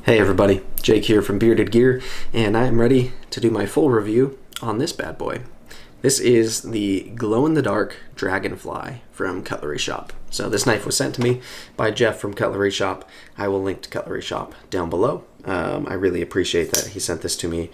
Hey everybody, Jake here from Bearded Gear, and I am ready to do my full review on this bad boy. This is the glow-in-the-dark Dragonfly from Cutlery Shoppe. So this knife was sent to me by Jeff from Cutlery Shoppe. I will link to Cutlery Shoppe down below. I really appreciate that he sent this to me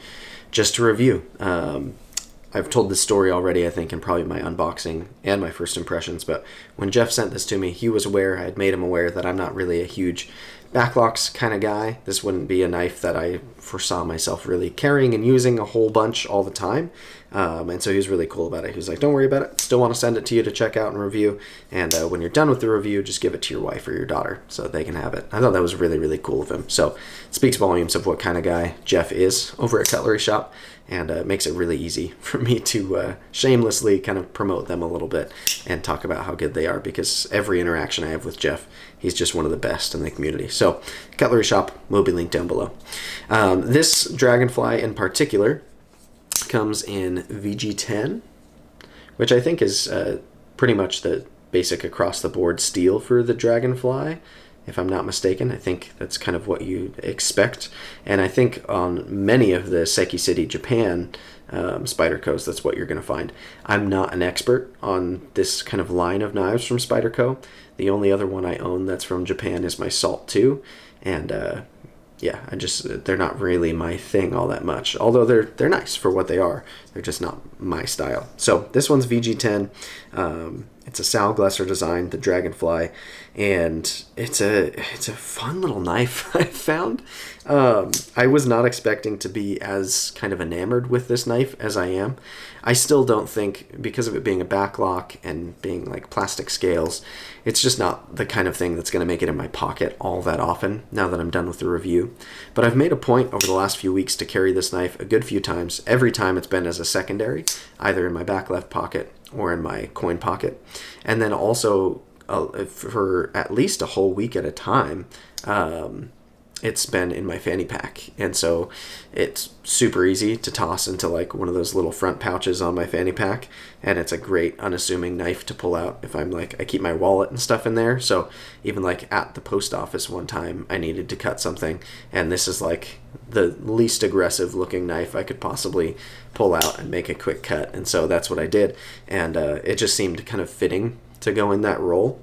just to review. I've told this story already, I think, in probably my unboxing and my first impressions, but when Jeff sent this to me, he was aware, I had made him aware that I'm not really a huge backlocks kind of guy. This wouldn't be a knife that I foresaw myself really carrying and using a whole bunch all the time. And so he was really cool about it. He was like, don't worry about it. Still want to send it to you to check out and review. And when you're done with the review, just give it to your wife or your daughter so they can have it. I thought that was really, really cool of him. So it speaks volumes of what kind of guy Jeff is over at Cutlery Shoppe, and makes it really easy for me to shamelessly kind of promote them a little bit and talk about how good they are, because every interaction I have with Jeff, he's just one of the best in the community. So Cutlery Shoppe will be linked down below. This Dragonfly in particular comes in VG10, which I think is pretty much the basic across the board steel for the Dragonfly. If I'm not mistaken, I think that's kind of what you expect. And I think on many of the Seki City Japan Spydercos, that's what you're going to find. I'm not an expert on this kind of line of knives from Spyderco. The only other one I own that's from Japan is my Salt 2. And yeah, they're not really my thing all that much. Although they're nice for what they are. They're just not my style. So this one's VG10. It's a Sal Glesser design, the Dragonfly, and it's a fun little knife I found. I was not expecting to be as kind of enamored with this knife as I am. I still don't think, because of it being a backlock and being like plastic scales, it's just not the kind of thing that's going to make it in my pocket all that often now that I'm done with the review. But I've made a point over the last few weeks to carry this knife a good few times. Every time it's been as a secondary, either in my back left pocket or in my coin pocket. And then also for at least a whole week at a time, it's been in my fanny pack. And so it's super easy to toss into like one of those little front pouches on my fanny pack. And it's a great unassuming knife to pull out if I'm like, I keep my wallet and stuff in there. So even like at the post office one time, I needed to cut something. And this is like the least aggressive looking knife I could possibly pull out and make a quick cut. And so that's what I did. And it just seemed kind of fitting to go in that role.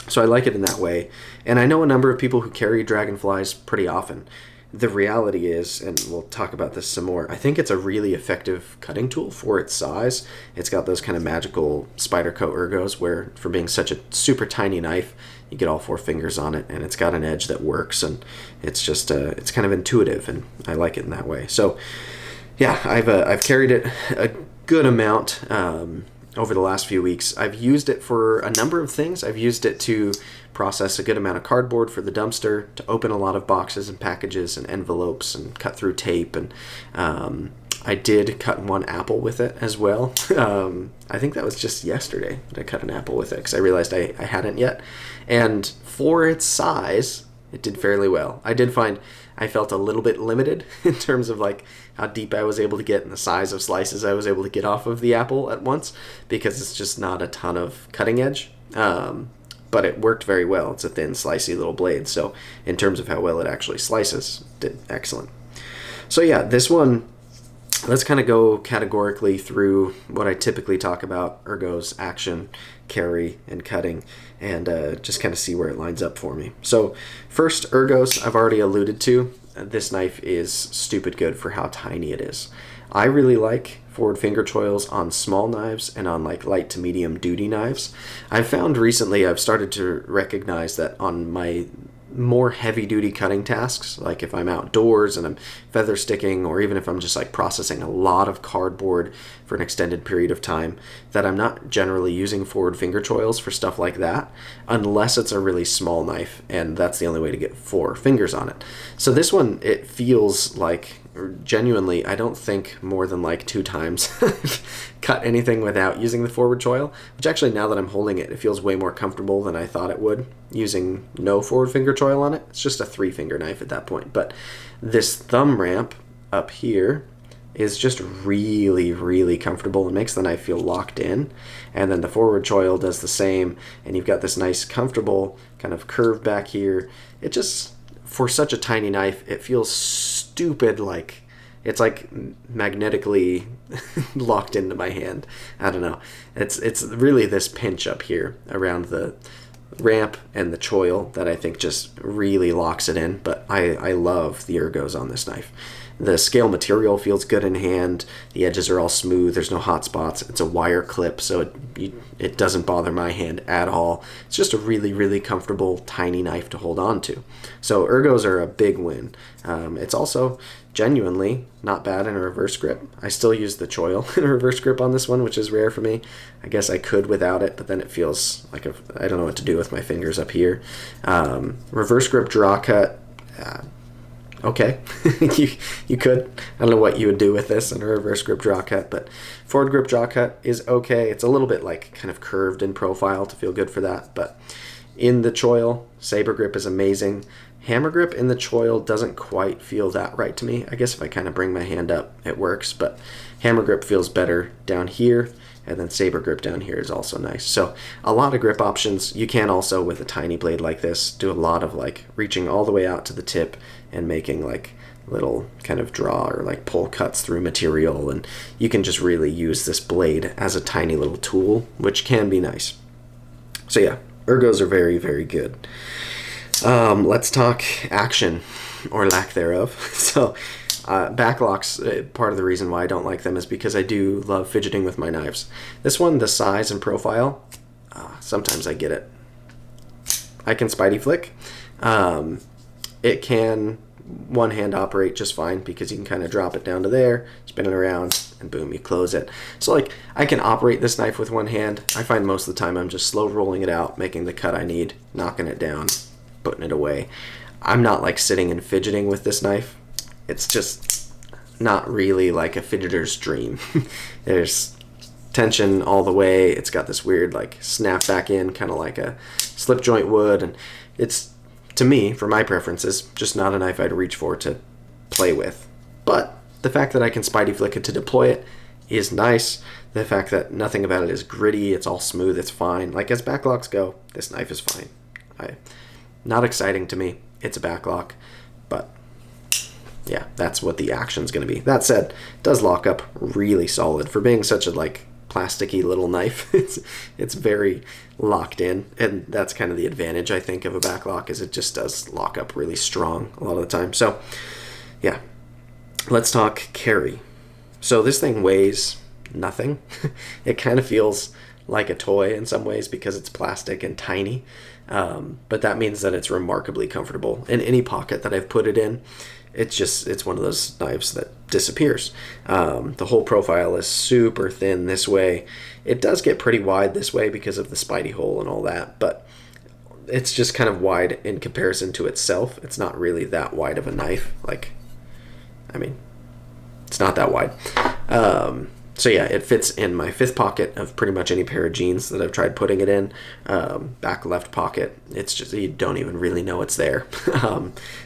So I like it in that way. And I know a number of people who carry Dragonflies pretty often. The reality is, and we'll talk about this some more, I think it's a really effective cutting tool for its size. It's got those kind of magical Spyderco Ergos where, for being such a super tiny knife, you get all 4 fingers on it, and it's got an edge that works, and it's just it's kind of intuitive, and I like it in that way. So yeah, I've carried it a good amount over the last few weeks. I've used it for a number of things. I've used it to process a good amount of cardboard for the dumpster, to open a lot of boxes and packages and envelopes and cut through tape, and I did cut one apple with it as well. I think that was just yesterday that I cut an apple with it because I realized I hadn't yet. And for its size, it did fairly well. I did find I felt a little bit limited in terms of like how deep I was able to get and the size of slices I was able to get off of the apple at once, because it's just not a ton of cutting edge. But it worked very well. It's a thin, slicey little blade. So in terms of how well it actually slices, it did excellent. So yeah, this one, let's kind of go categorically through what I typically talk about: Ergos, action, carry, and cutting, and just kind of see where it lines up for me. So first, Ergos, I've already alluded to. This knife is stupid good for how tiny it is. I really like forward finger choils on small knives and on like light to medium duty knives. I've found recently I've started to recognize that on my more heavy duty cutting tasks, like if I'm outdoors and I'm feather sticking, or even if I'm just like processing a lot of cardboard for an extended period of time, that I'm not generally using forward finger choils for stuff like that, unless it's a really small knife, and that's the only way to get 4 fingers on it. So this one, it feels like, genuinely, I don't think more than like 2 times cut anything without using the forward choil, which actually, now that I'm holding it, it feels way more comfortable than I thought it would using no forward finger choil on it. It's just a 3-finger knife at that point. But this thumb ramp up here is just really, really comfortable and makes the knife feel locked in. And then the forward choil does the same, and you've got this nice comfortable kind of curve back here. It just for such a tiny knife, it feels stupid, like it's like magnetically locked into my hand. I don't know. It's really this pinch up here around the ramp and the choil that I think just really locks it in. But I love the ergos on this knife. The scale material feels good in hand. The edges are all smooth. There's no hot spots. It's a wire clip, so it doesn't bother my hand at all. It's just a really, really comfortable, tiny knife to hold on to. So ergos are a big win. It's also genuinely not bad in a reverse grip. I still use the choil in a reverse grip on this one, which is rare for me. I guess I could without it, but then it feels like I don't know what to do with my fingers up here. Reverse grip draw cut. Okay, you could. I don't know what you would do with this in a reverse grip draw cut, but forward grip draw cut is okay. It's a little bit like kind of curved in profile to feel good for that, but in the choil, saber grip is amazing. Hammer grip in the choil doesn't quite feel that right to me. I guess if I kind of bring my hand up, it works, but hammer grip feels better down here, and then saber grip down here is also nice. So a lot of grip options. You can also, with a tiny blade like this, do a lot of like reaching all the way out to the tip and making like little kind of draw or like pull cuts through material, and you can just really use this blade as a tiny little tool, which can be nice. So yeah, ergos are very, very good. Let's talk action, or lack thereof. So backlocks, part of the reason why I don't like them is because I do love fidgeting with my knives. This one, the size and profile, sometimes I get it. I can Spidey flick. It can one hand operate just fine because you can kind of drop it down to there, spin it around, and boom, you close it. So like I can operate this knife with one hand. I find most of the time I'm just slow rolling it out, making the cut I need, knocking it down, putting it away. I'm not like sitting and fidgeting with this knife. It's just not really like a fidgeter's dream. There's tension all the way. It's got this weird like snap back in, kind of like a slip joint would, and it's, to me, for my preferences, just not a knife I'd reach for to play with. But the fact that I can Spidey flick it to deploy it is nice. The fact that nothing about it is gritty, it's all smooth, it's fine. Like as backlocks go, this knife is fine. Not exciting to me. It's a backlock, but yeah, that's what the action's going to be. That said, it does lock up really solid for being such a like plasticky little knife. It's very locked in, and that's kind of the advantage I think of a backlock, is it just does lock up really strong a lot of the time. So yeah, let's talk carry. So this thing weighs nothing. It kind of feels like a toy in some ways because it's plastic and tiny, but that means that it's remarkably comfortable in any pocket that I've put it in. It's one of those knives that disappears. The whole profile is super thin this way. It does get pretty wide this way because of the Spidey hole and all that, but it's just kind of wide in comparison to itself. It's not really that wide of a knife. Like, I mean, it's not that wide. So yeah, it fits in my fifth pocket of pretty much any pair of jeans that I've tried putting it in. Back left pocket, it's just, you don't even really know it's there.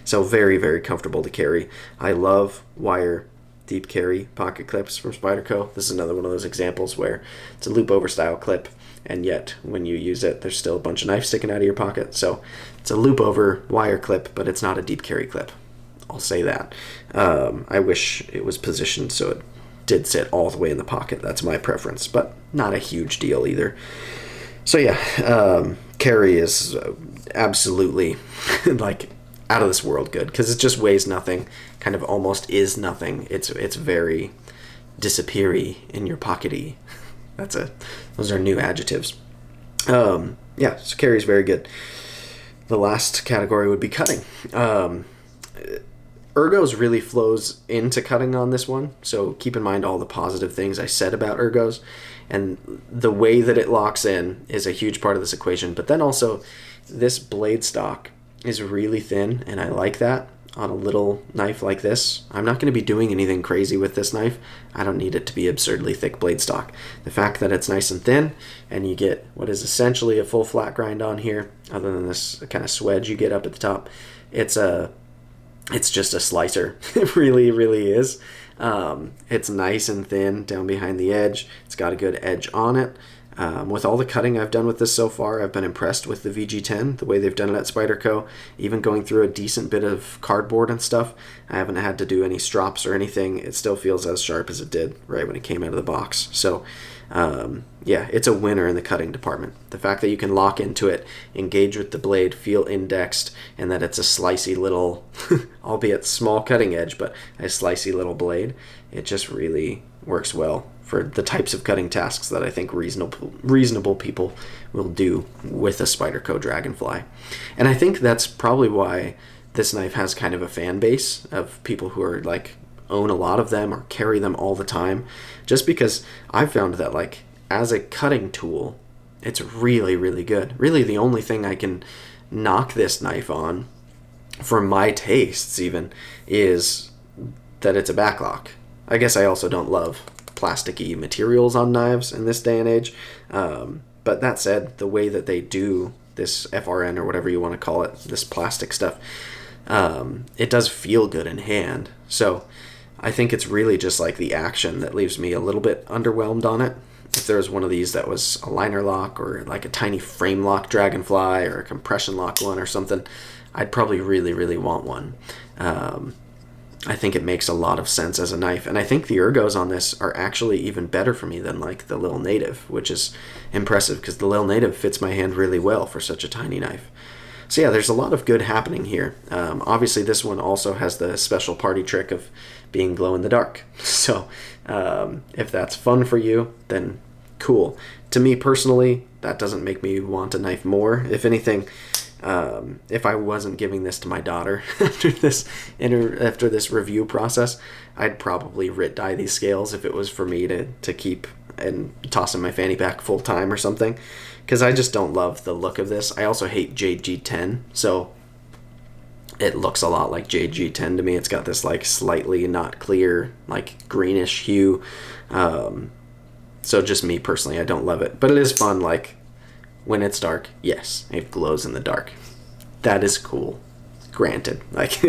So very, very comfortable to carry. I love wire deep carry pocket clips from Spyderco. This is another one of those examples where it's a loop over style clip, and yet when you use it, there's still a bunch of knife sticking out of your pocket. So it's a loop over wire clip, but it's not a deep carry clip. I'll say that. I wish it was positioned so it did sit all the way in the pocket. That's my preference, but not a huge deal either. So yeah, carry is absolutely like out of this world good because it just weighs nothing, kind of almost is nothing. It's very disappeary in your pockety. Those are new adjectives. Yeah, so carry is very good. The last category would be cutting. Ergos really flows into cutting on this one, so keep in mind all the positive things I said about Ergos, and the way that it locks in is a huge part of this equation. But then also, this blade stock is really thin, and I like that on a little knife like this. I'm not going to be doing anything crazy with this knife. I don't need it to be absurdly thick blade stock. The fact that it's nice and thin, and you get what is essentially a full flat grind on here, other than this kind of swedge you get up at the top, it's just a slicer. It really, really is. It's nice and thin down behind the edge. It's got a good edge on it. With all the cutting I've done with this so far, I've been impressed with the VG10, the way they've done it at Spyderco. Even going through a decent bit of cardboard and stuff, I haven't had to do any strops or anything. It still feels as sharp as it did right when it came out of the box. So yeah, it's a winner in the cutting department. The fact that you can lock into it, engage with the blade, feel indexed, and that it's a slicey little, albeit small cutting edge, but a slicey little blade, it just really works well for the types of cutting tasks that I think reasonable people will do with a Spyderco Dragonfly. And I think that's probably why this knife has kind of a fan base of people who are like own a lot of them or carry them all the time, just because I've found that like as a cutting tool, it's really, really good. Really the only thing I can knock this knife on, for my tastes even, is that it's a backlock. I guess I also don't love plasticky materials on knives in this day and age. But that said, the way that they do this FRN or whatever you want to call it, this plastic stuff, it does feel good in hand. So I think it's really just like the action that leaves me a little bit underwhelmed on it. If there was one of these that was a liner lock or like a tiny frame lock Dragonfly or a compression lock one or something, I'd probably really, really want one. I think it makes a lot of sense as a knife, and I think the Ergos on this are actually even better for me than like the Lil Native, which is impressive because the Lil Native fits my hand really well for such a tiny knife. So yeah, there's a lot of good happening here. Obviously this one also has the special party trick of being glow in the dark. So if that's fun for you, then cool. To me personally, that doesn't make me want a knife more. If anything, if I wasn't giving this to my daughter after this review process, I'd probably writ dye these scales if it was for me to keep and toss in my fanny pack full time or something, because I just don't love the look of this. I also hate JG10, so it looks a lot like JG10 to me. It's got this like slightly not clear like greenish hue. So just me personally, I don't love it, but it is fun. Like when it's dark, yes, it glows in the dark. That is cool. Granted, like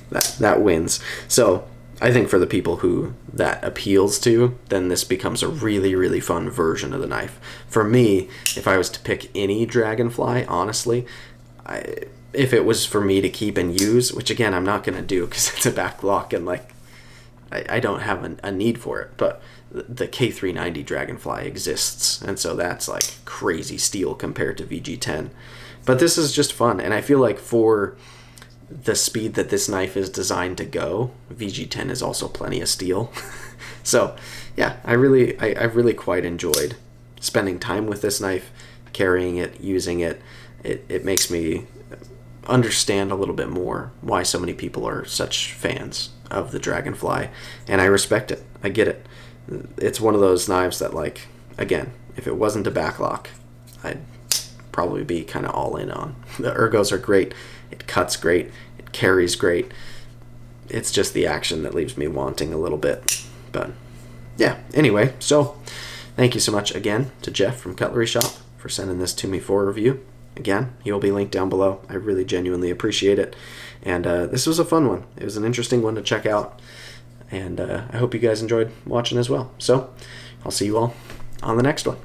that wins. So I think for the people who that appeals to, then this becomes a really, really fun version of the knife. For me, if I was to pick any Dragonfly, honestly, if it was for me to keep and use, which again, I'm not going to do because it's a back lock and like I don't have a need for it, but the K390 Dragonfly exists, and so that's like crazy steel compared to VG10. But this is just fun, and I feel like for the speed that this knife is designed to go, VG10 is also plenty of steel. So yeah, I've really quite enjoyed spending time with this knife, carrying it, using it. It makes me understand a little bit more why so many people are such fans of the Dragonfly, and I respect it. I get it. It's one of those knives that, like, again, if it wasn't a backlock, I'd probably be kind of all in on. The Ergos are great. It cuts great. It carries great. It's just the action that leaves me wanting a little bit. But yeah, anyway, so thank you so much again to Jeff from Cutlery Shoppe for sending this to me for a review. Again, he will be linked down below. I really genuinely appreciate it. And this was a fun one. It was an interesting one to check out. And I hope you guys enjoyed watching as well. So I'll see you all on the next one.